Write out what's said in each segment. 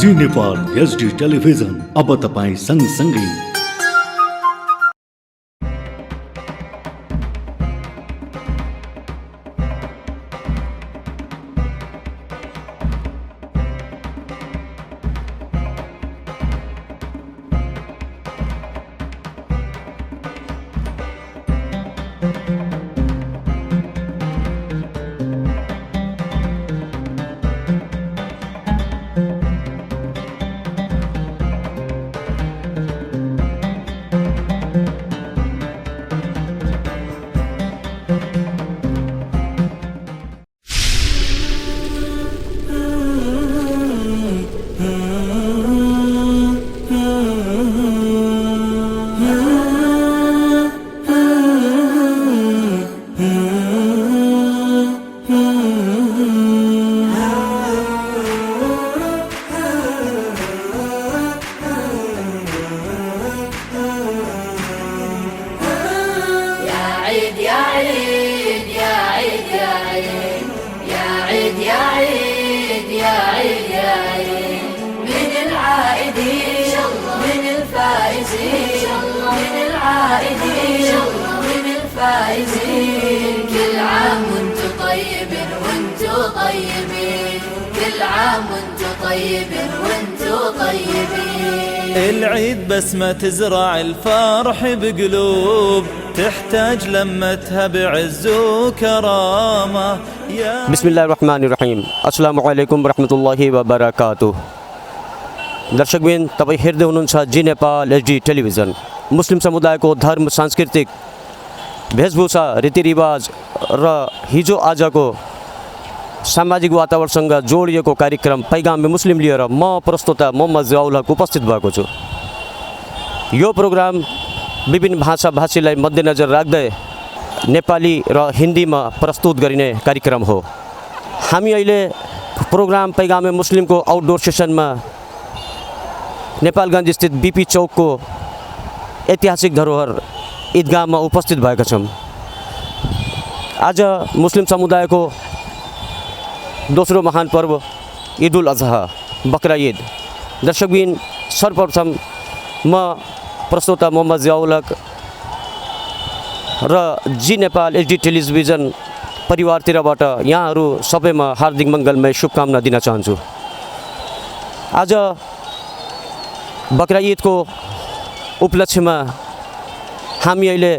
जी Nepal HD television अब तपाईं सँगसँगै। كل عام وانتم طيبين وانتم طيبين، كل عام وانتم طيبين وانتم طيبين. العيد بسمة تزرع الفرح بقلوب، تحتاج لمتها بعز وكرامة. बिस्मिल्लाहिर्रहमानिर्रहिम। अस्सलामु अलैकुम वरहमतुल्लाहि वबरकातुह। दर्शकबिन तपाईँ हेर्दै हुनुहुन्छ जी नेपाल HD टेलिभिजन। मुस्लिम समुदायको धर्म, सांस्कृतिक वेशभूषा, रीतिरिवाज र हिजो आजको सामाजिक वातावरणसँग जोडिएको कार्यक्रम पैगाम मुस्लिम लिएर म प्रस्तोता मोहम्मद जियाउल हक उपस्थित भएको छु। यो प्रोग्राम विभिन्न भाषाभाषीलाई मध्यनजर राख्दै नेपाली र हिन्दीमा प्रस्तुत गरिने कार्यक्रम हो। हामी अहिले प्रोग्राम पैगाम मुस्लिमको आउटडोर सेसनमा नेपालगञ्ज स्थित बीपी चौकको ऐतिहासिक धरोहर ईदगाहमा उपस्थित भएका छौँ। आज मुस्लिम समुदायको दोस्रो महान पर्व ईद उल अजहा बकरा ईद। दर्शकबिन सर्वप्रथम म प्रस्तोता मोहम्मद जियाउल हक र जी नेपाल HD टेलिभिजन परिवारतिरबाट यहाँहरू सबैमा हार्दिक मङ्गलमय शुभकामना दिन चाहन्छु। आज बकरा ईदको उपलक्ष्यमा हामी अहिले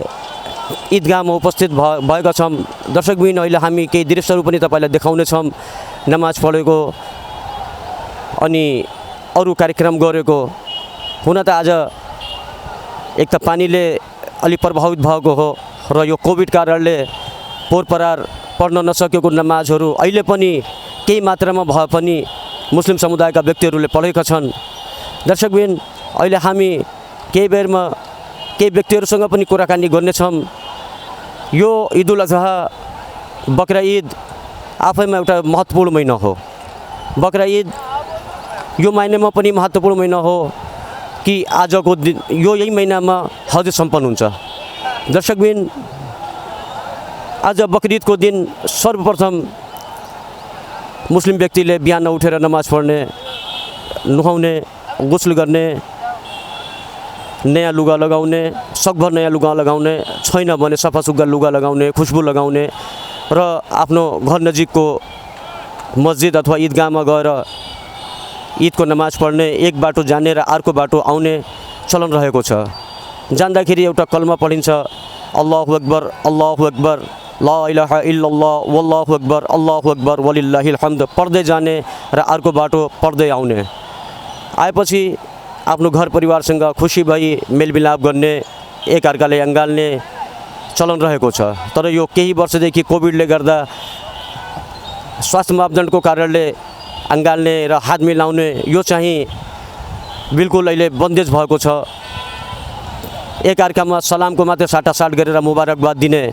ईदगाहमा उपस्थित भएका छौँ। दर्शकबिन अहिले हामी केही दृश्यहरू पनि तपाईँलाई देखाउने छौँ। नमाज पढेको अनि अरू कार्यक्रम गरेको। हुन त आज एक त पानीले अलि प्रभावित भएको हो र यो कोभिड कारणले पोरपरार पढ्न नसकेको नमाजहरू अहिले पनि केही मात्रामा भए पनि मुस्लिम समुदायका व्यक्तिहरूले पढेका छन्। दर्शकबिन अहिले हामी केही बेरमा केही व्यक्तिहरूसँग पनि कुराकानी गर्नेछौँ। यो ईद उल अजहा बकरा ईद आफैमा एउटा महत्त्वपूर्ण महिना हो। बकरा ईद यो महिनामा पनि महत्त्वपूर्ण महिना हो कि आजको दिन यही महिनामा हज सम्पन्न हुन्छ। दर्शकबिन आज बकरीदको दिन सर्वप्रथम मुस्लिम व्यक्तिले बिहान उठेर नमाज पढ्ने, नुहाउने, गुस्ल गर्ने, नयाँ लुगा लगाउने, सकभर नयाँ लुगा लगाउने, छैन भने सफासुग्घर लुगा लगाउने, खुशबु लगाउने र आफ्नो घर नजिकको मस्जिद अथवा ईदगाहमा गएर ईदको नमाज पढ्ने, एक बाटो जाने र अर्को बाटो आउने चलन रहेको छ। जाँदाखेरि एउटा कलमा पढिन्छ, अल्लाहु अकबर, अल्लाहु अकबर, ला इलाहा इल्लल्लाह, वल्लाहु अकबर, अल्लाहु अकबर, वलिल्लाहिल हम्द पढ्दै जाने र अर्को बाटो पढ्दै आउने। आएपछि आफ्नो घर परिवारसँग खुसी भई मेलमिलाप गर्ने, एकअर्कालाई अँगाल्ने चलन रहेको छ। तर यो केही वर्षदेखि कोभिडले गर्दा स्वास्थ्य मापदण्डको कारणले अँगाल्ने र हात मिलाउने यो चाहिँ बिल्कुल अहिले बन्देज भएको छ। एकअर्कामा सलामको मात्रै साटासाट गरेर मुबारकबाद दिने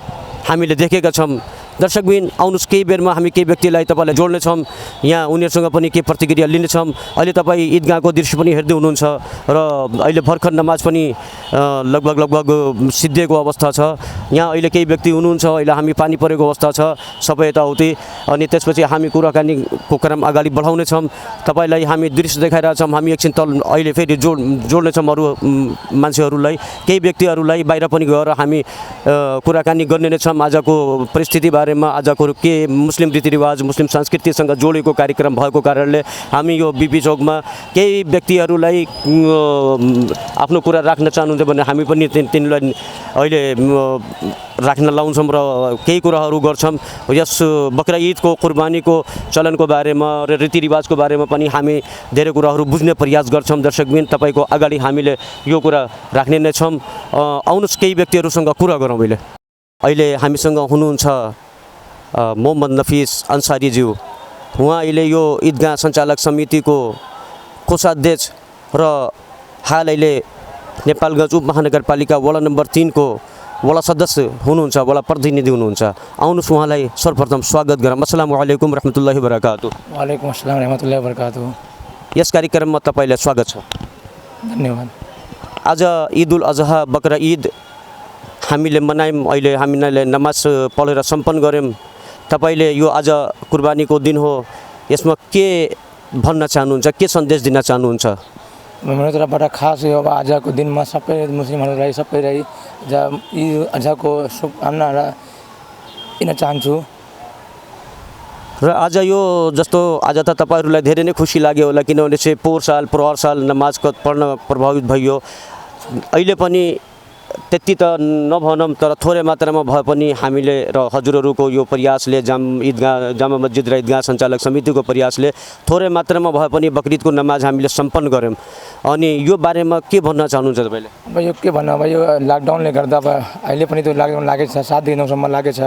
हामीले देखेका छौँ। दर्शकबिन आउनुहोस् केही बेरमा हामी केही व्यक्तिलाई तपाईँलाई जोड्नेछौँ, यहाँ उनीहरूसँग पनि केही प्रतिक्रिया लिनेछौँ। अहिले तपाईँ ईदगाहको दृश्य पनि हेर्दै हुनुहुन्छ र अहिले भर्खर नमाज पनि लगभग सिद्धिएको अवस्था छ। यहाँ अहिले केही व्यक्ति हुनुहुन्छ, अहिले हामी पानी परेको अवस्था छ सबै यताउति, अनि त्यसपछि हामी कुराकानीको क्रम अगाडि बढाउनेछौँ। तपाईँलाई हामी दृश्य देखाइरहेछौँ। हामी एकछिन तल अहिले फेरि जोड्नेछौँ अरू मान्छेहरूलाई, केही व्यक्तिहरूलाई बाहिर पनि गएर हामी कुराकानी गर्ने नै छौँ आजको परिस्थिति बारेमा, आजको के मुस्लिम रीतिरिवाज मुस्लिम संस्कृतिसँग जोडेको कार्यक्रम भएको कारणले हामी यो बिपी चौकमा केही व्यक्तिहरूलाई आफ्नो कुरा राख्न चाहनुहुन्छ भने हामी पनि तिनीलाई अहिले राख्न लाउँछौँ र केही कुराहरू गर्छौँ। यस बकरा ईदको कुर्बानीको चलनको बारेमा र रीतिरिवाजको बारेमा पनि हामी धेरै कुराहरू बुझ्ने प्रयास गर्छौँ। दर्शकबिन तपाईँको अगाडि हामीले यो कुरा राख्ने नै छौँ। आउनुहोस् केही व्यक्तिहरूसँग कुरा गरौँ। अहिले हामीसँग हुनुहुन्छ मोहम्मद नफिस अन्सारीज्यू, उहाँ अहिले यो ईदगाह सञ्चालक समितिको कोषाध्यक्ष र हाल अहिले नेपालगञ्ज उपमहानगरपालिका वडा नम्बर 3 को वडा सदस्य हुनुहुन्छ, वडा प्रतिनिधि हुनुहुन्छ। आउनुहोस् उहाँलाई सर्वप्रथम स्वागत गरौँ। अस्सलामु अलैकुम रहमतुल्लाहि वबरकातुहू। वालेकुम अस्सलाम रहमतुल्लाहि वबरकातुहू। यस कार्यक्रममा तपाईँलाई स्वागत छ। धन्यवाद। आज ईद उल अजहा बकरा ईद हामीले मनायौँ, अहिले हामीले नमाज पढेर सम्पन्न गऱ्यौँ। तपाईँले यो आज कुर्बानीको दिन हो, यसमा के भन्न चाहनुहुन्छ, के सन्देश दिन चाहनुहुन्छ? मेरो तर्फबाट खास यो आजको दिनमा सबै मुस्लिमहरूलाई सबैलाई ईद अजहाको शुभकामना दिन चाहन्छु। र आज यो जस्तो आज त तपाईँहरूलाई धेरै नै खुसी लाग्यो होला, किनभने चाहिँ पोहोर साल नमाज पढ्न प्रभावित भयो। अहिले पनि त्यति त नभनौँ तर थोरै मात्रामा भए पनि हामीले र हजुरहरूको यो प्रयासले जामा मस्जिद र ईदगाह सञ्चालक समितिको प्रयासले थोरै मात्रामा भए पनि बकरिदको नमाज हामीले सम्पन्न गऱ्यौँ। अनि यो बारेमा के भन्न चाहनुहुन्छ तपाईँले? अब यो के भन्नु, अब यो लकडाउनले गर्दा अब अहिले पनि त्यो लकडाउन लागेको छ, 7 देखि 9सम्म लागेको छ,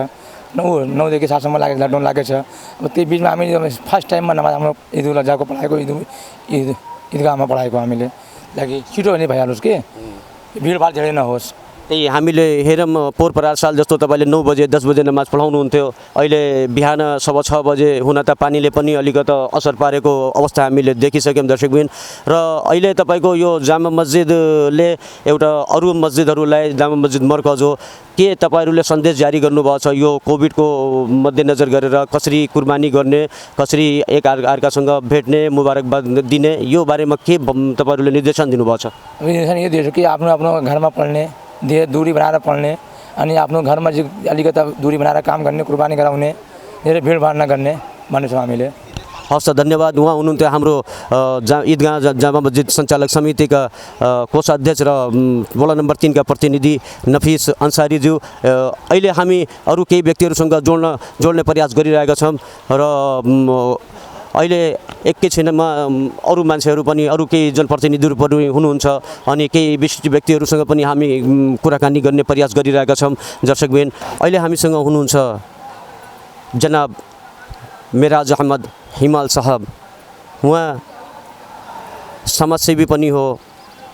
9 देखि 7सम्म लागेको लकडाउन लागेको छ। अब त्यो बिचमा हामीले फर्स्ट टाइममा नमाज हाम्रो ईद उल अजहाको पढाएको ईदगाहमा पढाएको हामीले लागि छिटो भने भइहालोस् कि भिडभाड धेरै नहोस्। त्यही हामीले हेरौँ पोहोर साल जस्तो तपाईँले 9 बजे 10 बजे नमाज पढाउनुहुन्थ्यो, अहिले बिहान 6:15 बजे हुन त पानीले पनि अलिकति असर पारेको अवस्था हामीले देखिसक्यौँ दर्शकबिन। र अहिले तपाईँको यो जामा मस्जिदले एउटा अरू मस्जिदहरूलाई, जामा मस्जिद मर्कज हो, के तपाईँहरूले सन्देश जारी गर्नुभएको छ यो कोभिडको मध्यनजर गरेर कसरी कुर्बानी गर्ने, कसरी एक अर्कासँग भेट्ने, मुबारकबाद दिने, यो बारेमा के तपाईँहरूले निर्देशन दिनुभएको छ? निर्देशन यो दिएको कि आफ्नो आफ्नो घरमा पढ्ने, दूरी बनाएर पढ्ने, अनि आफ्नो घरमा चाहिँ अलिकति दूरी बनाएर काम गर्ने, कुर्बानी गराउने, धेरै भिडभाड नगर्ने भनेछौँ हामीले। हस् त, धन्यवाद। उहाँ हुनुहुन्थ्यो हाम्रो ईदगाह जामा मस्जिद सञ्चालक समितिका कोषाध्यक्ष र वडा नम्बर 3 का प्रतिनिधि नफिस अन्सारीज्यू। अहिले हामी अरू केही व्यक्तिहरूसँग जोड्ने प्रयास गरिरहेका छौँ र अहिले एकैछिनमा अरू मान्छेहरू पनि, अरू केही जनप्रतिनिधिहरू पनि हुनुहुन्छ, अनि केही विशिष्ट व्यक्तिहरूसँग पनि हामी कुराकानी गर्ने प्रयास गरिरहेका छौँ। दर्शकबिन अहिले हामीसँग हुनुहुन्छ जनाब मेराज अहमद हिमाल साहब, उहाँ समाजसेवी पनि हो,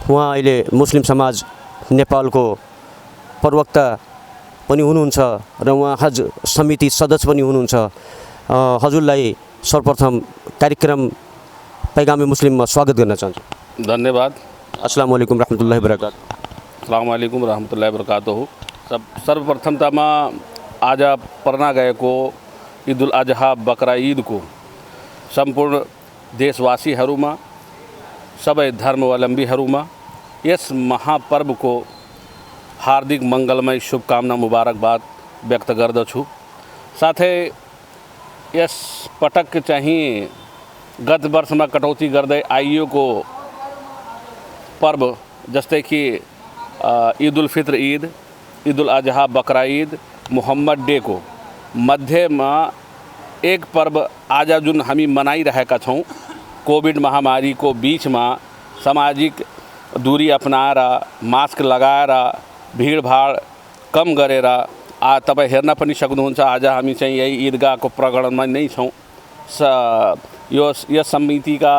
उहाँ अहिले मुस्लिम समाज नेपालको प्रवक्ता पनि हुनुहुन्छ र उहाँ हज समिति सदस्य पनि हुनुहुन्छ। हजुरलाई सर्वप्रथम कार्यक्रम पैगामे मुस्लिममा स्वागत गर्न चाहन्छु। धन्यवाद। अस्सलाम वालेकुम रहमतुल्लाहि वबरकातुहू। अस्सलाम वालेकुम रहमतुल्लाहि वबरकातुहू। सर्वप्रथमतमा आज पढ्न गएको ईद उल अजहा बकरा ईद को सम्पूर्ण देशवासीहरूमा, सबै धर्मावलम्बीहरूमा यस महापर्वको हार्दिक मङ्गलमय शुभकामना मुबारकबाद व्यक्त गर्दछु। साथै यस पटक चाहिँ गत वर्षमा कटौती गर्दै आइएको पर्व जस्तै कि ईद उल फित्र ईद, ईद उल अजहा बकरा ईद, मोहम्मद डे को मध्यमा एक पर्व आज जुन हामी मनाइरहेका छौँ, कोभिड महामारीको बिचमा सामाजिक दूरी अपनाएर, मास्क लगाएर, भिडभाड कम गरेर तपाईँ हेर्न पनि सक्नुहुन्छ। आज हामी चाहिँ यही ईदगाहको प्राङ्गणमा नै छौँ। यस समितिका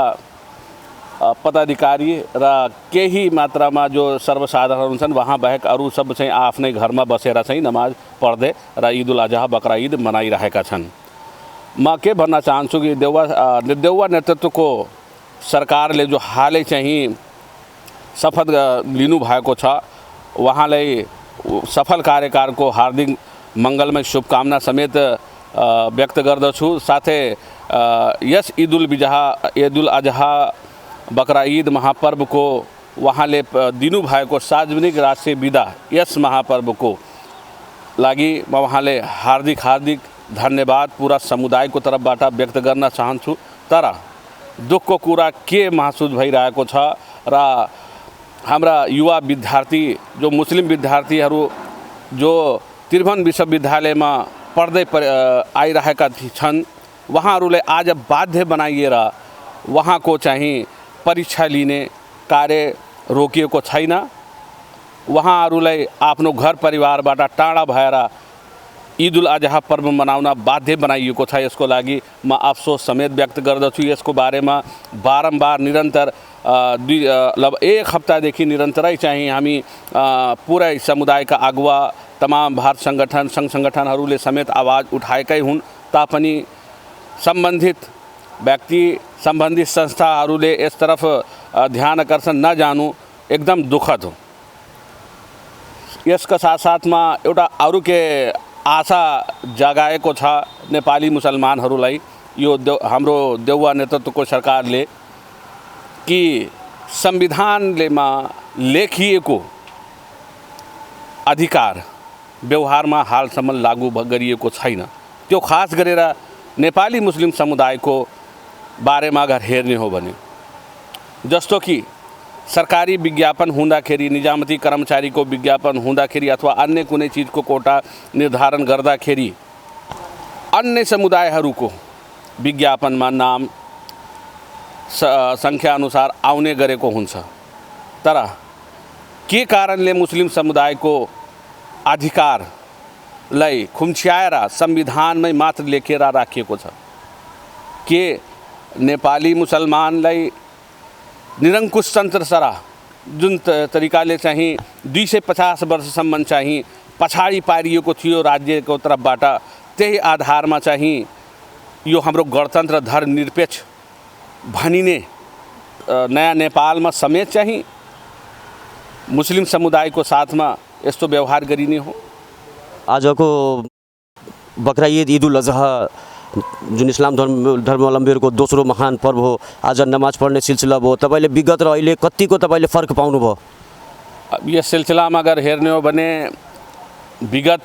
पदाधिकारी र केही मात्रामा जो सर्वसाधारण छन् वहाँ बाहेक अरू सब चाहिँ आफ्नै घरमा बसेर चाहिँ नमाज पढ्दै र ईद उल अजहा बकरा ईद मनाइरहेका छन्। म के भन्न चाहन्छु कि देउवा नेतृत्वको सरकारले जो हालै चाहिँ शपथ लिनुभएको छ उहाँलाई सफल कार्यकालको हार्दिक मङ्गलमय शुभकामना समेत व्यक्त गर्दछु। साथै यस ईद उल अजहा बकरा ईद महापर्वको उहाँले दिनुभएको सार्वजनिक राष्ट्रिय बिदा यस महापर्वको लागि म उहाँले हार्दिक धन्यवाद पूरा समुदायको तर्फबाट व्यक्त गर्न चाहन्छु। तर दुःखको कुरा के महसुस भइरहेको छ र हाम्रा युवा विद्यार्थी जो मुस्लिम विद्यार्थीहरू जो त्रिभुवन विश्वविद्यालयमा पढ्दै आइरहेका छन् उहाँहरूलाई आज बाध्य बनाइएर वहाँको चाहिँ परीक्षा लिने कार्य रोकिएको छैन। उहाँहरूलाई आफ्नो घर परिवारबाट टाढा भएर ईद उल अजहा पर्व मनाउन बाध्य बनाइएको छ। यसको लागि म अफसोस समेत व्यक्त गर्दछु। यसको बारेमा बारम्बार निरन्तर एक हप्तादेखि निरन्तरै चाहिँ हामी पुरै समुदायका अगुवा तमाम भारत सङ्गठन सङ्घ सङ्गठनहरूले समेत आवाज उठाएकै हुन् तापनि सम्बन्धित व्यक्ति सम्बन्धित संस्थाहरूले यस तरफ ध्यान आकर्षण नजानु एकदम दुःखद हो। यसका साथसाथमा एउटा अरू के आशा जगाएको छ नेपाली मुसलमानहरूलाई यो हाम्रो देउवा नेतृत्वको सरकारले कि संविधानलेमा लेखिएको अधिकार व्यवहारमा हालसम्म लागू गरिएको छैन। त्यो खास गरेर नेपाली मुस्लिम समुदायको बारेमा अगर हेर्ने हो भने जस्तो कि सरकारी विज्ञापन हुँदाखेरि निजामती कर्मचारीको विज्ञापन हुँदाखेरि अथवा अन्य कुनै चीजको कोटा निर्धारण गर्दाखेरि अन्य समुदायहरूको विज्ञापनमा नाम संख्या अनुसार आउने गरेको हुन्छ। तर के कारणले मुस्लिम समुदायको अधिकारलाई खुम्च्याएर संविधानमै मात्र लेखेर राखिएको छ? के नेपाली मुसलमानलाई निरङ्कुश तन्त्रसरा जुन तरिकाले चाहिँ 250 वर्षसम्म चाहिँ पछाडि पारिएको थियो राज्यको तर्फबाट त्यही आधारमा चाहिँ यो हाम्रो गणतन्त्र धर्मनिरपेक्ष भनिने नयाँ नेपालमा समेत चाहिँ मुस्लिम समुदायको साथमा यस्तो व्यवहार गरिने हो? आजको बकरा ईद उल अजहा जुन इस्लाम धर्मावलम्बीहरूको दोस्रो महान पर्व हो। आज नमाज पढ्ने सिलसिला भयो। तपाईँले विगत र अहिले कतिको तपाईँले फर्क पाउनुभयो? यस सिलसिलामा अगर हेर्ने हो भने विगत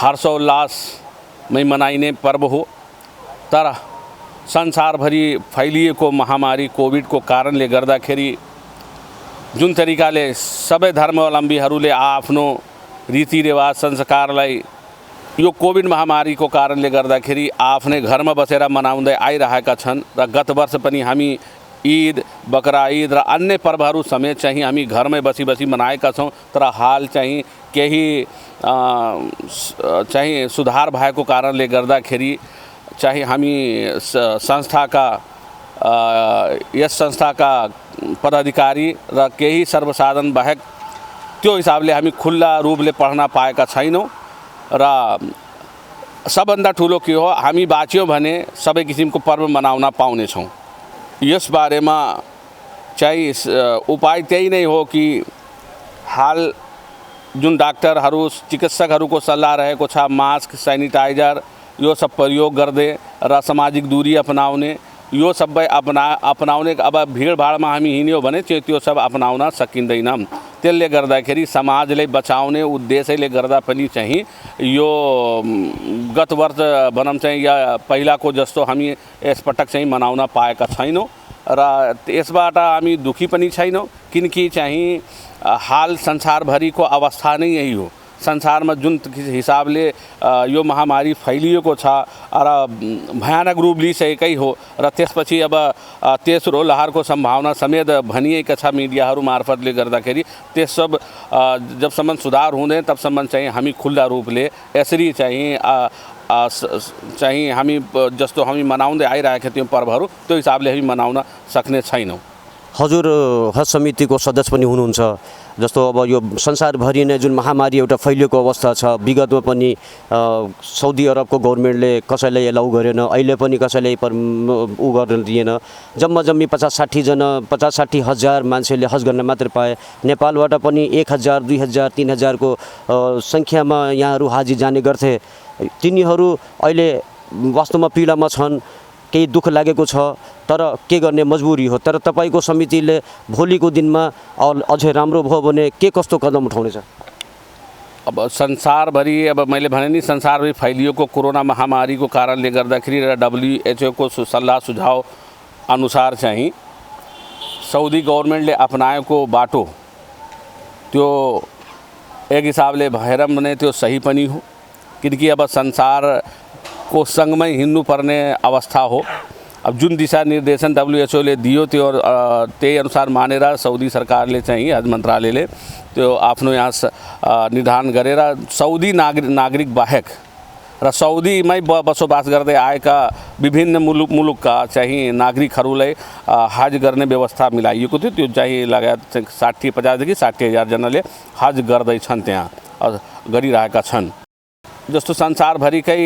हर्षोल्लासमै मनाइने पर्व हो। तर संसारभरि फैलिएको महामारी कोभिडको कारणले गर्दाखेरि जुन तरिकाले सबै धर्मावलम्बीहरूले आफ्नो रीतिरिवाज संस्कारलाई यो कोभिड महामारीको कारणले गर्दाखेरि आफ्नै घरमा बसेर मनाउँदै आइरहेका छन् र गत वर्ष पनि हामी ईद बकरा ईद र अन्य पर्वहरू समेत चाहिँ हामी घरमै बसी मनाएका छौँ। तर हाल चाहिँ केही चाहिँ सुधार भएको कारणले गर्दाखेरि चाहिँ हामी यस संस्थाका पदाधिकारी र केही सर्वसाधारण बाहेक त्यो हिसाबले हामी खुल्ला रूपले पढ्न पाएका छैनौँ। र सबभन्दा ठुलो के हो, हामी बाँच्यौँ भने सबै किसिमको पर्व मनाउन पाउनेछौँ। यस बारेमा चाहिँ उपाय त्यही नै हो कि हाल जुन डाक्टरहरू चिकित्सकहरूको सल्लाह रहेको छ मास्क सेनिटाइजर यो सब प्रयोग गर्दै र सामाजिक दूरी अपनाउने यो सबै अपनाउने अब भिडभाडमा हामी हिँड्यो भने त्यो सब अपनाउन सकिँदैन। त्यसले गर्दाखेरि समाजलाई बचाउने उद्देश्यले गर्दा पनि चाहिँ यो गत वर्ष भनौँ चाहिँ या पहिलाको जस्तो हामी यसपटक चाहिँ मनाउन पाएका छैनौँ र यसबाट हामी दुखी पनि छैनौँ किनकि चाहिँ हाल संसारभरिको अवस्था नै यही हो। संसारमा जुन हिसाबले यो महामारी फैलिएको छ र भयानक रूप लिइसकेकै हो र त्यसपछि अब तेस्रो लहरको सम्भावना समेत भनिएका छ मिडियाहरू मार्फतले गर्दाखेरि त्यस सब जबसम्म सुधार हुँदैन तबसम्म चाहिँ हामी खुल्ला रूपले यसरी चाहिँ चाहिँ हामी जस्तो हामी मनाउँदै आइरहेका थियौँ पर्वहरू त्यो हिसाबले हामी मनाउन सक्ने छैनौँ। हजुर हज समितिको सदस्य पनि हुनुहुन्छ। जस्तो अब यो संसारभरि नै जुन महामारी एउटा फैलिएको अवस्था छ, विगतमा पनि साउदी अरबको गभर्मेन्टले कसैलाई एलाउ गरेन, अहिले पनि कसैले ऊ गर्न दिएन। जम्मी 50-60 जना 50-60 हजार मान्छेले हज गर्न मात्र पाए। नेपालबाट पनि 1000, 2000, 3000 को सङ्ख्यामा यहाँहरू हाजी जाने गर्थे। तिनीहरू अहिले वास्तवमा पीडामा छन्, केही दुःख लागेको छ, तर के गर्ने मजबुरी हो। तर तपाईको समितिले भोलिको दिनमा अझै राम्रो भयो भने के कस्तो कदम उठाउनेछ? अब संसारभरि अब मैले भने नि संसारभरि फैलिएको कोरोना महामारीको कारणले गर्दाखेरि र WHO को सल्लाह सुझाव अनुसार चाहिँ साउदी गभर्मेन्टले अपनाएको बाटो त्यो एक हिसाबले भएर भने त्यो सही पनि हो, किनकि अब संसार को सँगमै हिँड्नु पर्ने अवस्था हो। अब जुन दिशा निर्देशन WHO ले दियो त्यो त्यही अनुसार मानेर साउदी सरकारले चाहिँ हज मन्त्रालयले त्यो आफ्नो यहाँ निर्धारण गरेर साउदी नागरिक बाहेक र साउदीमै बसोबास गर्दै आएका विभिन्न मुलुकका चाहिँ नागरिकहरूलाई हज गर्ने व्यवस्था मिलाइएको थियो। त्यो चाहिँ लगायत 50,000 देखि 60,000 जनाले हज गर्दैछन्, त्यहाँ गरिरहेका छन्। जस्तो संसारभरिकै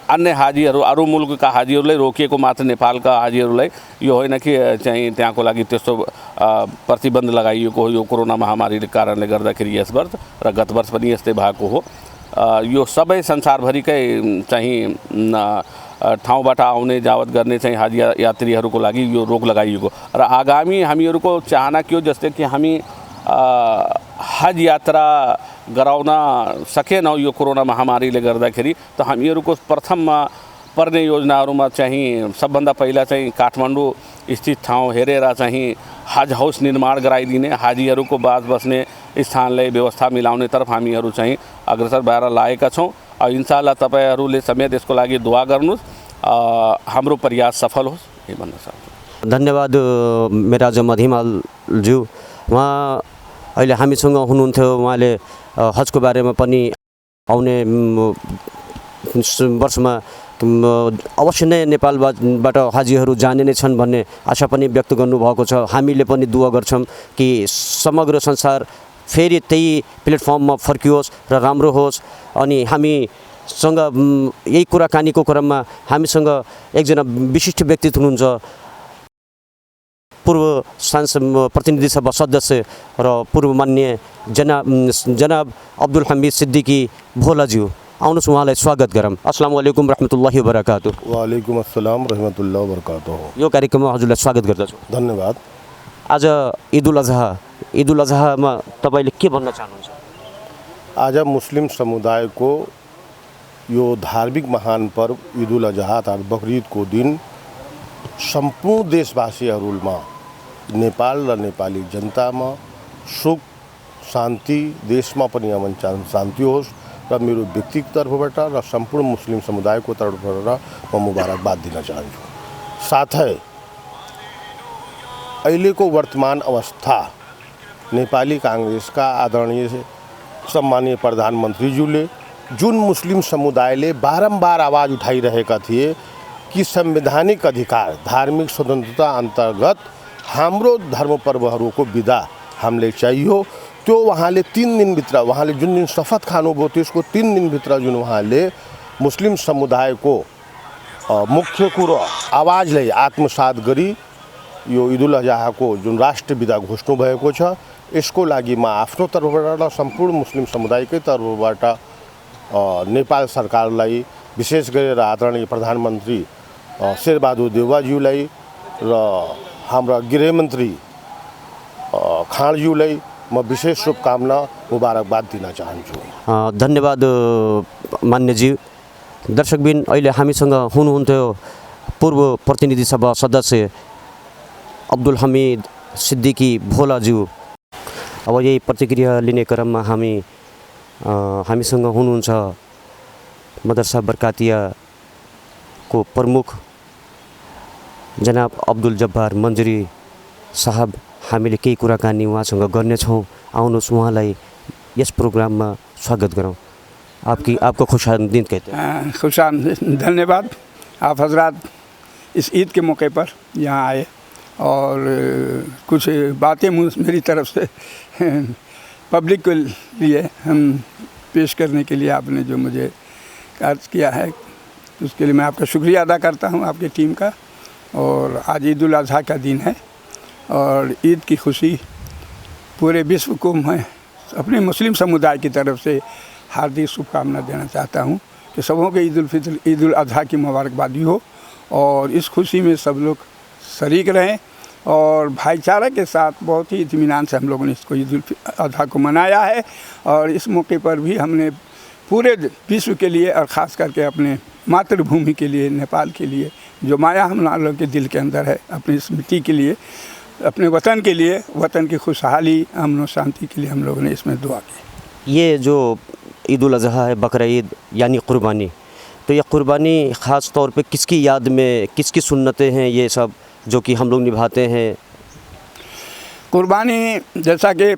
अन्य हाजीहरू अरू मुलुकका हाजीहरूलाई रोकिएको मात्र नेपालका हाजीहरूलाई यो होइन कि चाहिँ त्यहाँको लागि त्यस्तो प्रतिबन्ध लगाइएको हो। यो कोरोना महामारीले कारणले गर्दाखेरि यस वर्ष र गत वर्ष पनि यस्तै भएको हो। यो सबै संसारभरिकै चाहिँ ठाउँबाट आउने जावत गर्ने चाहिँ हाजी यात्रीहरूको लागि यो रोक लगाइएको र आगामी हामीहरूको चाहना के हो, जस्तै कि हामी हज यात्रा गराउन सकेनौँ यो कोरोना महामारीले गर्दाखेरि, त हामीहरूको प्रथममा पर्ने योजनाहरूमा चाहिँ सबभन्दा पहिला चाहिँ काठमाडौँ स्थित ठाउँ हेरेर चाहिँ हज हाउस निर्माण गराइदिने, हाजीहरूको बास बस्ने स्थानलाई व्यवस्था मिलाउने तर्फ हामीहरू चाहिँ अग्रसर भएर लागेका छौँ। इन्शाअल्लाह तपाईँहरूले समेत यसको लागि दुआ गर्नुहोस्, हाम्रो प्रयास सफल होस्, ये भन्न चाहन्छु। धन्यवाद मेरा जमद हिमालज्यू। उहाँ अहिले हामीसँग हुनुहुन्थ्यो। उहाँले हजको बारेमा पनि आउने वर्षमा अवश्य नै नेपालबाट हाजीहरू जाने नै छन् भन्ने आशा पनि व्यक्त गर्नुभएको छ। हामीले पनि दुआ गर्छौँ कि समग्र संसार फेरि त्यही प्लेटफर्ममा फर्कियोस् र राम्रो होस्। अनि हामीसँग यही कुराकानीको क्रममा हामीसँग एकजना विशिष्ट व्यक्तित्व हुनुहुन्छ, पूर्व सांसद प्रतिनिधि सभा सदस्य र पूर्व मान्य जनाब अब्दुल हमीद सिद्दीकी भोलाज्यू। आउनुहोस् उहाँलाई स्वागत गरौँ। अस्सलाम वालेकुम रहमतुल्लाहि वबरकातुहू। वालेकुम अस्सलाम रहमतुल्लाहि वबरकातुहू। यो कार्यक्रममा हजुरलाई स्वागत गर्दछु। धन्यवाद। आज ईदुल अजहामा तपाईले के भन्न चाहनुहुन्छ? आज मुस्लिम समुदाय को यो धार्मिक महान पर्व ईदुल अजहा अर्थात् बकरीद को दिन सम्पूर्ण देशवासीहरूमा, नेपाल र नेपाली जनतामा सुख शान्ति, देशमा पनि अमन शान्ति होस् र मेरो व्यक्तिगत तर्फबाट र सम्पूर्ण मुस्लिम समुदायको तर्फबाट म मुबारकबाद दिन चाहन्छु। साथै अहिलेको वर्तमान अवस्था नेपाली कांग्रेसका आदरणीय सम्मानीय प्रधानमन्त्रीज्यूले जुन मुस्लिम समुदायले बारम्बार आवाज उठाइरहेका थिए कि संवैधानिक अधिकार, धार्मिक स्वतन्त्रता अन्तर्गत हाम्रो धर्म पर्वहरूको विदा हामीले चाहियो, त्यो उहाँले 3 दिनभित्र, उहाँले जुन दिन शपथ खानुभयो त्यसको 3 दिनभित्र जुन उहाँले मुस्लिम समुदायको मुख्य कुरो आवाजलाई आत्मसात गरी यो ईदुल अजहाको जुन राष्ट्र विदा घोषणा भएको छ, यसको लागि म आफ्नो तर्फबाट र सम्पूर्ण मुस्लिम समुदायकै तर्फबाट नेपाल सरकारलाई, विशेष गरेर आदरणीय प्रधानमन्त्री शेरबहादुर देउवाज्यूलाई र हाम्रा गृहमन्त्री खाँडज्यूलाई म विशेष शुभकामना मुबारकबाद दिन चाहन्छु। धन्यवाद मान्यज्यू। दर्शकबिन, अहिले हामीसँग हुनुहुन्थ्यो पूर्व प्रतिनिधि सभा सदस्य अब्दुल हमीद सिद्दीकी भोलाज्यू। अब यही प्रतिक्रिया लिने क्रममा हामीसँग हुनुहुन्छ मदरसा बरकातिया को प्रमुख जनाब अब्दुल जब्बार मन्जरी साहब। हामीले केही कुराकानी उहाँसँग गर्नेछौँ। आउनुहोस् उहाँलाई यस प्रोग्राममा स्वागत गरौँ। आपको खुश आमदीद कहते हैं। खुश आमदीद, धन्यवाद। आप हजरात इस ईद के मौके पर यहाँ आए और कुछ बातें मेरी तरफ से पब्लिक के लिए हम पेश करने के लिए आपने जो मुझे अर्ज किया है, उसके लिए मैं आपका शुक्रिया अदा करता हूँ, आपकी टीम का। और आज ईद उल अज़हा का दिन है और ईद की खुशी पूरे विश्व को मैं अपने मुस्लिम समुदाय की तरफ से हार्दिक शुभकामना देना चाहता हूँ कि सबों के ईद उल फितर, ईद उल अज़हा की मुबारकबादी हो और इस खुशी में सब लोग शरीक रहें और भाईचारा के साथ बहुत ही इत्मीनान से हम लोगों ने इसको ईद उल अज़हा को मनाया है। और इस मौके पर भी हमने पूरे विश्व के लिए और ख़ास करके अपने मातृभूमि के लिए, नेपाल के लिए जो माया हम लोगों के दिल के अंदर है, अपनी स्मृति के लिए, अपने वतन के लिए, वतन की खुशहाली, अमन और शांति के लिए हम लोगों ने इसमें दुआ की। ये जो ईद उल अज़हा है, बकरा ईद यानी क़ुरबानी, तो ये क़ुरबानी ख़ास तौर पे किसकी याद में, किसकी सुन्नतें हैं ये सब जो कि हम लोग निभाते हैं? क़ुरबानी जैसा कि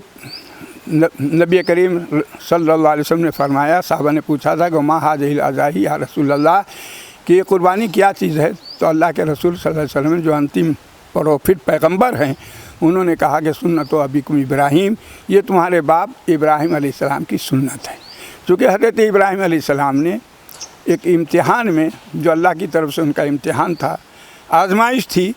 नबी करीम सल्लल्लाहु अलैहि वसल्लम ने फरमाया, साहबा ने पूछा था कि माँ हाज़िहिल अज़ाही या रसूलल्लाह, कि ये क़ुरबानी क्या चीज़ है? तो अल्लाह के रसूल सल्लल्लाहु अलैहि वसल्लम जो अंतिम प्रोफिट पैगंबर हैं, उन्होंने कहा कि सुन्नत अबीकुम इब्राहीम, ये तुम्हारे बाप इब्राहीम अलैहिस्सलाम की सुन्नत है। चूँकि हज़रत इब्राहीम अलैहिस्सलाम ने एक इम्तिहान में, जो अल्लाह की तरफ से उनका इम्तिहान था, आजमाइश थी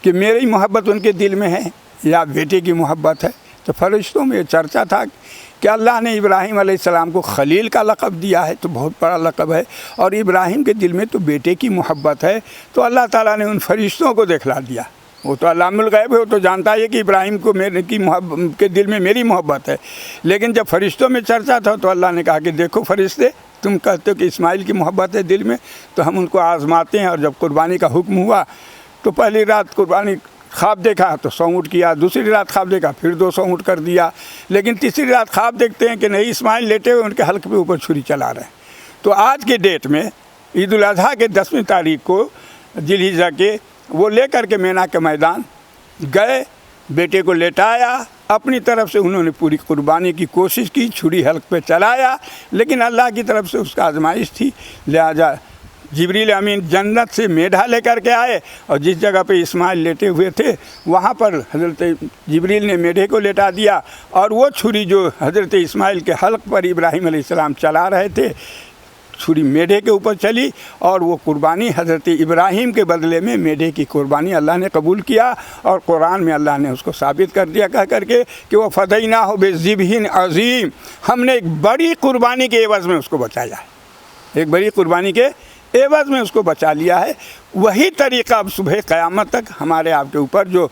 कि मेरी मोहब्बत उनके दिल में है या बेटे की मोहब्बत है। तो फरिश्तों में चर्चा था कि अल्लाह ने इब्राहीम अलैहिस्सलाम को खलील का लक़ब दिया है, तो बहुत बड़ा लक़ब है, और इब्राहीम के दिल में तो बेटे की मोहब्बत है। तो अल्लाह ताला ने उन फरिश्तों को दिखला दिया। वो तो अल्लाहुल गैब है, वो तो जानता है कि इब्राहीम को मेरे की मोहब्बत के दिल में मेरी मोहब्बत है। लेकिन जब फरिश्तों में चर्चा था तो अल्लाह ने कहा कि देखो फरिश्ते, तुम कहते हो कि इस्माइल की मोहब्बत है दिल में, तो हम उनको आज़माते हैं। और जब कुर्बानी का हुक्म हुआ तो पहली रात कुर्बानी ख्वाब देखा तो 100 ऊँट किया, दूसरी रात ख्वाब देखा फिर 200 ऊँट कर दिया, लेकिन तीसरी रात ख्वाब देखते हैं कि नहीं, इस्माइल लेटे हुए उनके हल्क पे ऊपर छुरी चला रहे हैं। तो आज के डेट में ईद उल अज़हा के 10वीं तारीख को जिलहिज्जा के वो लेकर के मेना के मैदान गए, बेटे को लेटाया, अपनी तरफ से उन्होंने पूरी कुर्बानी की कोशिश की, छुरी हल्क पे चलाया, लेकिन अल्लाह की तरफ से उसका आजमाइश थी। लिहाजा जिब्रील अमीन जन्नत से मेढा लेकर के आए और जिस जगह पे इस्माइल लेटे हुए थे वहाँ पर हज़रत जिब्रील ने मेढे को लेटा दिया और वो छुरी जो हज़रत इस्माइल के हल्क पर इब्राहीम अलैहिस्सलाम चला रहे थे, छुरी मेढे के ऊपर चली और वो कुर्बानी हज़रत इब्राहीम के बदले में मेढे की कुर्बानी अल्लाह ने कबूल किया। और कुरान में अल्लाह ने उसको साबित कर दिया कह करके कि वो फ़दैना हो बेज़िबहिन अज़ीम, हमने एक बड़ी कुर्बानी के एवज़ में उसको बचाया है, एक बड़ी कुर्बानी के एवज़ में उसको बचा लिया है। वही तरीक़ा अब सुबह क़यामत तक हमारे आपके ऊपर जो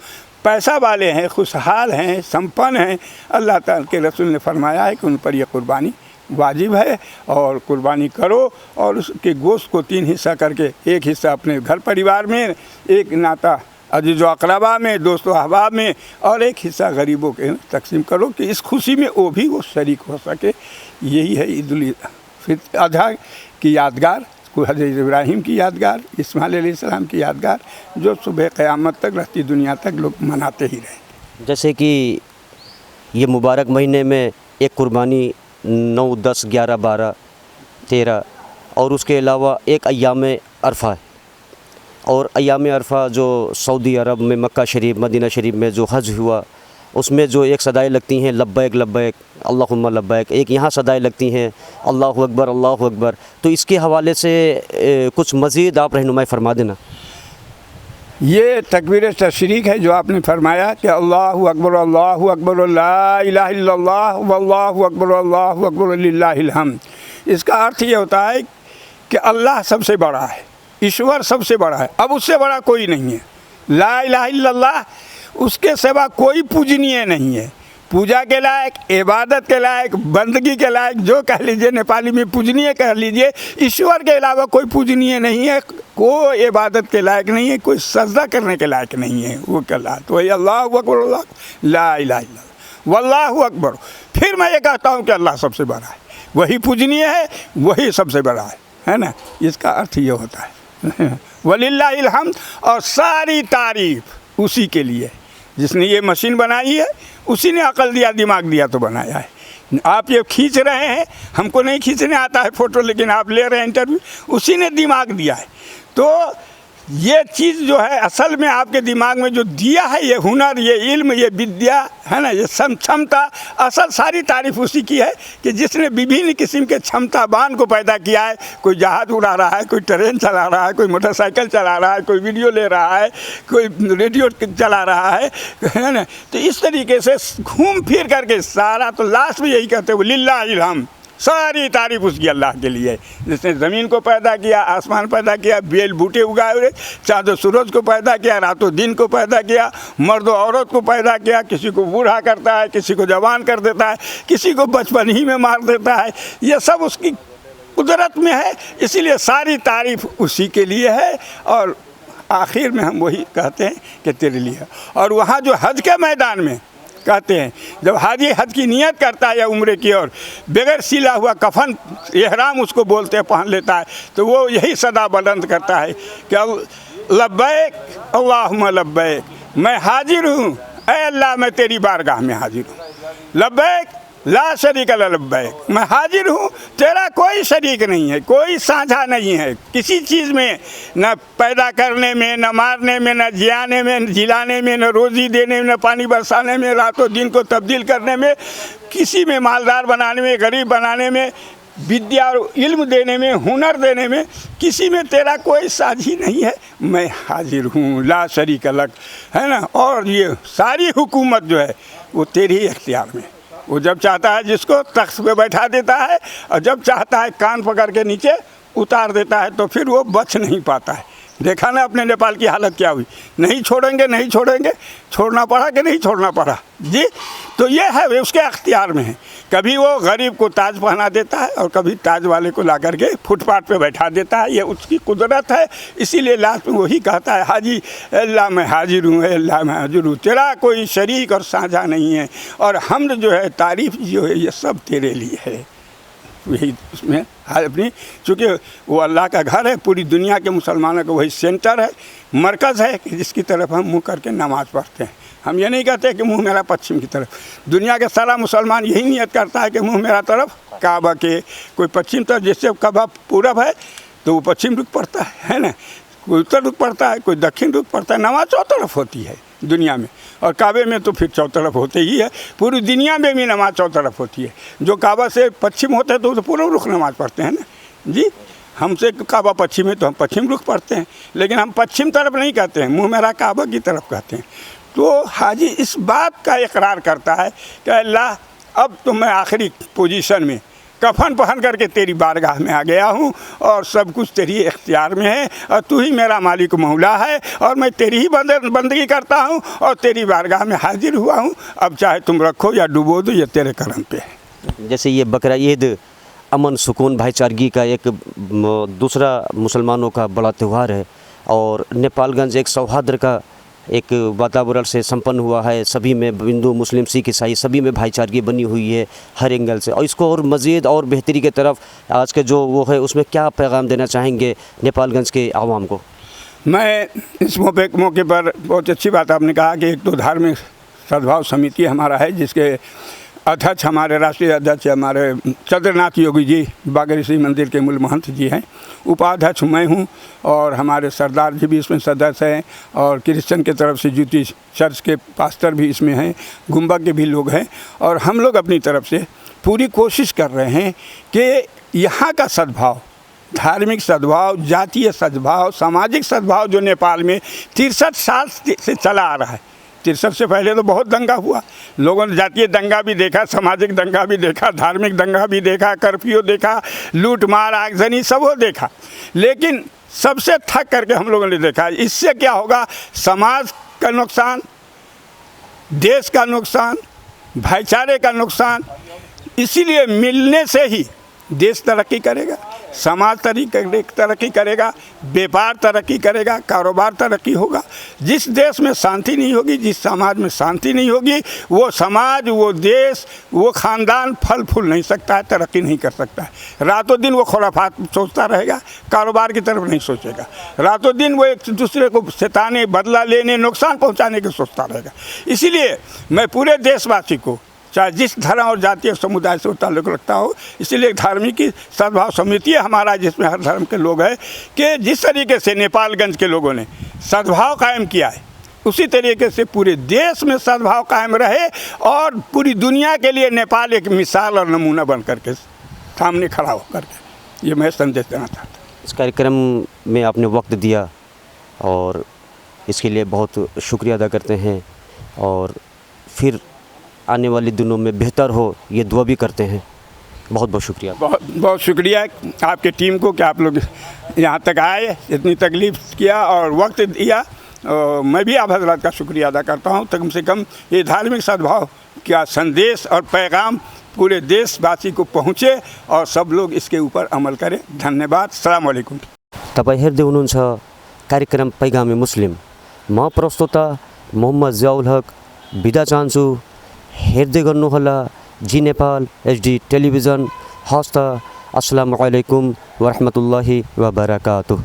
पैसा वाले हैं, खुशहाल हैं, संपन्न हैं, अल्लाह ताला के रसूल ने फरमाया है कि उन पर यह कुर्बानी वाजिब है और कुर्बानी करो। और उसके गोश्त को 3 हिस्सा करके, एक हिस्सा अपने घर परिवार में, एक नाता अजीज़ व अक़रबा में, दोस्तों अहबाब में, और एक हिस्सा गरीबों के तकसीम करो कि इस खुशी में वो शरीक हो सके। यही है ईद उल अज़हा की यादगार, हज़रत इब्राहीम की यादगार, इस्माइल अलैहिस्सलाम की यादगार, जो सुबह क़यामत तक रहती दुनिया तक लोग मनाते ही रहे। जैसे कि ये मुबारक महीने में एक कुर्बानी 9, 10, 11, 12, 13 और उसके अलावा एक अय्याम अरफ़ा है। और अय्याम अरफ़ा जो सऊदी अरब में मक्का शरीफ, मदीना शरीफ में जो हज हुआ, उसमें जो एक सदाएँ लगती हैं लब्बैक लब्बैक अल्लाहुम्मा लब्बैक, एक यहाँ सदाएँ लगती हैं अल्लाहु अकबर अल्लाहु अकबर। तो इसके हवाले से कुछ मज़ीद आप रहनुमाई फरमा देना। ये तकबीर तशरीक है जो आपने फरमाया कि अल्लाहु अकबर ला इलाहा इल्लल्लाह वल्लाहु अकबर लिल्लाहिल हम्द। इसका अर्थ ये होता है कि अल्लाह सबसे बड़ा है, ईश्वर सबसे बड़ा है, अब उससे बड़ा कोई नहीं है। ला इलाहा इल्लल्लाह, उसके सिवा कोई पूजनीय नहीं है, पूजा के लायक, इबादत के लायक, बंदगी के लायक, जो कह लीजिए, नेपाली में पूजनीय कह लीजिए। ईश्वर के अलावा कोई पूजनीय नहीं है, कोई इबादत के लायक नहीं है, कोई सजदा करने के लायक नहीं है। वो कल्ला तो ये अल्लाहु अकबर ला इलाहा इल्लल्लाह वल्लाहु अकबर। फिर मैं ये कहता हूँ कि अल्लाह सबसे बड़ा है, वही पूजनीय है, वही सबसे बड़ा है ना। इसका अर्थ ये होता है वलिल्लाहिल हम्द, और सारी तारीफ़ उसी के लिए जिसने ये मशीन बनाई है, उसी ने अकल दिया, दिमाग दिया तो बनाया है। आप ये खींच रहे हैं, हमको नहीं खींचने आता है फ़ोटो, लेकिन आप ले रहे हैं इंटरव्यू, उसी ने दिमाग दिया है। तो ये चीज़ जो है असल में आपके दिमाग में जो दिया है, ये हुनर, ये इल्म, ये विद्या है ना, ये क्षमता, असल सारी तारीफ उसी की है कि जिसने विभिन्न किस्म के क्षमतावान को पैदा किया है। कोई जहाज़ उड़ा रहा है, कोई ट्रेन चला रहा है, कोई मोटरसाइकिल चला रहा है, कोई वीडियो ले रहा है, कोई रेडियो चला रहा है ना। तो इस तरीके से घूम फिर करके सारा, तो लास्ट में यही कहते हुए लिल्लाहिल हम्द, सारी तारीफ उसकी अल्लाह के लिए, जिसने ज़मीन को पैदा किया, आसमान पैदा किया, बेल बूटे उगाए हुए, चाँद सूरज को पैदा किया, रातों दिन को पैदा किया, मर्द औरत को पैदा किया, किसी को बूढ़ा करता है, किसी को जवान कर देता है, किसी को बचपन ही में मार देता है। ये सब उसकी कुदरत में है, इसीलिए सारी तारीफ उसी के लिए है। और आखिर में हम वही कहते हैं कि तेरे लिए। और वहाँ जो हज के मैदान में कहते हैं, जब हाजी हज की नियत करता है या उम्रे की और बगैर सिला हुआ कफन एहराम उसको बोलते हैं पहन लेता है, तो वो यही सदा बुलंद करता है कि लब्बैक अल्लाहुम्मा लब्बैक, मैं हाजिर हूँ ऐ अल्लाह, मैं तेरी बारगाह में हाजिर हूँ। लब्बैक ला शरीक लब्बैक, मैं हाजिर हूँ, तेरा कोई शरीक नहीं है, कोई साझा नहीं है किसी चीज़ में, न पैदा करने में, न मारने में, न जियाने में, न जिलाने में, न रोज़ी देने में, न पानी बरसाने में, रातों दिन को तब्दील करने में, किसी में मालदार बनाने में, गरीब बनाने में, विद्या और इल्म देने में, हुनर देने में, किसी में तेरा कोई साझी नहीं है। मैं हाजिर हूँ ला शरीक लक, है ना। और ये सारी हुकूमत जो है वो तेरी ही इख्तियार में। वो जब चाहता है जिसको तख्त पे बैठा देता है, और जब चाहता है कान पकड़ के नीचे उतार देता है, तो फिर वो बच नहीं पाता है। देखा ना अपने नेपाल की हालत क्या हुई, नहीं छोड़ेंगे, नहीं छोड़ेंगे, छोड़ना पड़ा कि नहीं छोड़ना पड़ा जी। तो ये है वे उसके अख्तियार में है। कभी वो गरीब को ताज पहना देता है और कभी ताज वाले को ला करके फुटपाथ पे बैठा देता है, ये उसकी कुदरत है। इसीलिए लास्ट में वही कहता है हाजी अल्लाह मैं हाजिर हूँ, अल्लाह मैं हाजिर हूँ, तेरा कोई शरीक और साझा नहीं है। और हमद जो है, तारीफ़ जो है, ये सब तेरे लिए है। वही उसमें अपनी, चूँकि वो अल्लाह का घर है, पूरी दुनिया के मुसलमानों का वही सेंटर है, मरकज़ है कि जिसकी तरफ हम मुँह करके नमाज़ पढ़ते हैं। हम ये नहीं कहते कि मुँह मेरा पश्चिम की तरफ। दुनिया के सारा मुसलमान यही नियत करता है कि मुँह मेरा तरफ काबा के। कोई पश्चिम तरफ, जैसे काबा पूरब है तो वो पश्चिम रुख पड़ता है ना, कोई उत्तर रुख पड़ता है, कोई दक्षिण रुख पड़ता है। नमाज चौतरफ होती है दुनिया में, और काबे में तो फिर चौतरफ होते ही है। पूरी दुनिया में भी नमाज चौतरफ होती है। जो काबा से पश्चिम होते हैं तो पूर्व रुख नमाज पढ़ते हैं ना जी। हमसे काबा पश्चिम है तो हम पश्चिम रुख पढ़ते हैं, लेकिन हम पश्चिम तरफ नहीं कहते हैं, मुँह मेरा काबा की तरफ कहते हैं। तो हाजी इस बात का इकरार करता है कि अल्लाह अब तो मैं आखिरी पोजीशन में कफन पहन करके तेरी बारगाह में आ गया हूँ, और सब कुछ तेरी इख्तियार में है, और तू ही मेरा मालिक मौला है, और मैं तेरी ही बंदगी करता हूँ और तेरी बारगाह में हाजिर हुआ हूँ। अब चाहे तुम रखो या डुबो दो, ये तेरे करम पे है। जैसे ये बकरा ईद अमन सुकून भाईचारगी का एक दूसरा मुसलमानों का बड़ा त्यौहार है, और नेपालगंज एक सौहार्द का एक वातावरण से संपन्न हुआ है। सभी में हिंदू मुस्लिम सिख ईसाई सभी में भाईचारगी बनी हुई है हर एंगल से, और इसको और मज़ीद और बेहतरी की तरफ आज के जो वो है उसमें क्या पैगाम देना चाहेंगे नेपालगंज के आवाम को? मैं इस मौके पर बहुत अच्छी बात आपने कहा कि एक तो धार्मिक सद्भाव समिति हमारा है, जिसके अध्यक्ष हमारे राष्ट्रीय अध्यक्ष हमारे चंद्रनाथ योगी जी बागेश्वरी मंदिर के मूल महंत जी हैं। उपाध्यक्ष मैं हूँ, और हमारे सरदार जी भी इसमें सदस्य हैं, और क्रिश्चियन के तरफ से ज्योति चर्च के पास्टर भी इसमें हैं, गुम्बा के भी लोग हैं। और हम लोग अपनी तरफ से पूरी कोशिश कर रहे हैं कि यहाँ का सद्भाव, धार्मिक सद्भाव, जातीय सद्भाव, सामाजिक सद्भाव जो नेपाल में 63 साल से चला आ रहा है। 63 से पहले तो बहुत दंगा हुआ, लोगों ने जातीय दंगा भी देखा, सामाजिक दंगा भी देखा, धार्मिक दंगा भी देखा, कर्फ्यू देखा, लूट मार आगजनी सब वो देखा। लेकिन सबसे थक करके हम लोगों ने देखा, इससे क्या होगा, समाज का नुकसान, देश का नुकसान, भाईचारे का नुकसान। इसीलिए मिलने से ही देश तरक्की करेगा, समाज तरक्की करेगा, व्यापार तरक्की करेगा, कारोबार तरक्की होगा। जिस देश में शांति नहीं होगी, जिस समाज में शांति नहीं होगी, वो समाज, वो देश, वो ख़ानदान फल फूल नहीं सकता है, तरक्की नहीं कर सकता है। रातों दिन वो खुराफात सोचता रहेगा, कारोबार की तरफ नहीं सोचेगा। रातों दिन वो एक दूसरे को सताने, बदला लेने, नुकसान पहुँचाने की सोचता रहेगा। इसीलिए मैं पूरे देशवासी को चाहे जिस धर्म और जातीय समुदाय से वो ताल्लुक़ रखता हो। इसीलिए धार्मिक की सद्भाव समिति है हमारा, जिसमें हर धर्म के लोग हैं, कि जिस तरीके से नेपालगंज के लोगों ने सद्भाव कायम किया है, उसी तरीके से पूरे देश में सद्भाव कायम रहे और पूरी दुनिया के लिए नेपाल एक मिसाल और नमूना बन करके सामने खड़ा हो करके, ये मैं संदेश देना चाहता हूँ। इस कार्यक्रम में आपने वक्त दिया और इसके लिए बहुत शुक्रिया अदा करते हैं, और फिर आने वाले दिनों में बेहतर हो ये दुआ भी करते हैं। बहुत बहुत शुक्रिया। बहुत बहुत शुक्रिया आपके टीम को कि आप लोग यहाँ तक आए, इतनी तकलीफ़ किया और वक्त दिया। मैं भी आप हजरात का शुक्रिया अदा करता हूँ। कम से कम ये धार्मिक सद्भाव का संदेश और पैगाम पूरे देशवासी को पहुँचे और सब लोग इसके ऊपर अमल करें। धन्यवाद। अस्सलाम वालेकुम। तपाईँ हेर्दै हुनुहुन्छ कार्यक्रम पैगामे मुस्लिम। म प्रस्तोता मोहम्मद जियाउल हक बिदा चाहन्छु। हेर्दै गर्नुहोला जी नेपाल HD टेलिभिजन। हस् त, अस्सलामु अलैकुम वरहमतुल्लाहि वबरकातुह।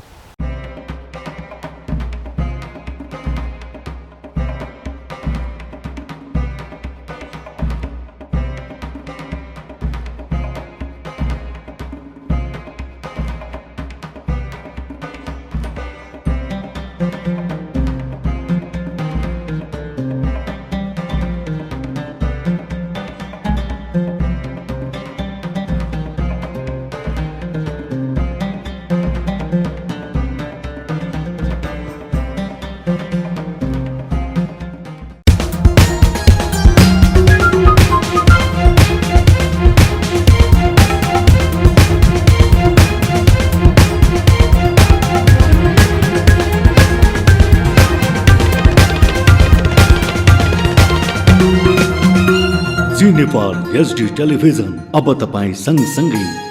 जी नेपाल HD टेलिभिजन अब तपाईँ सँगसँगै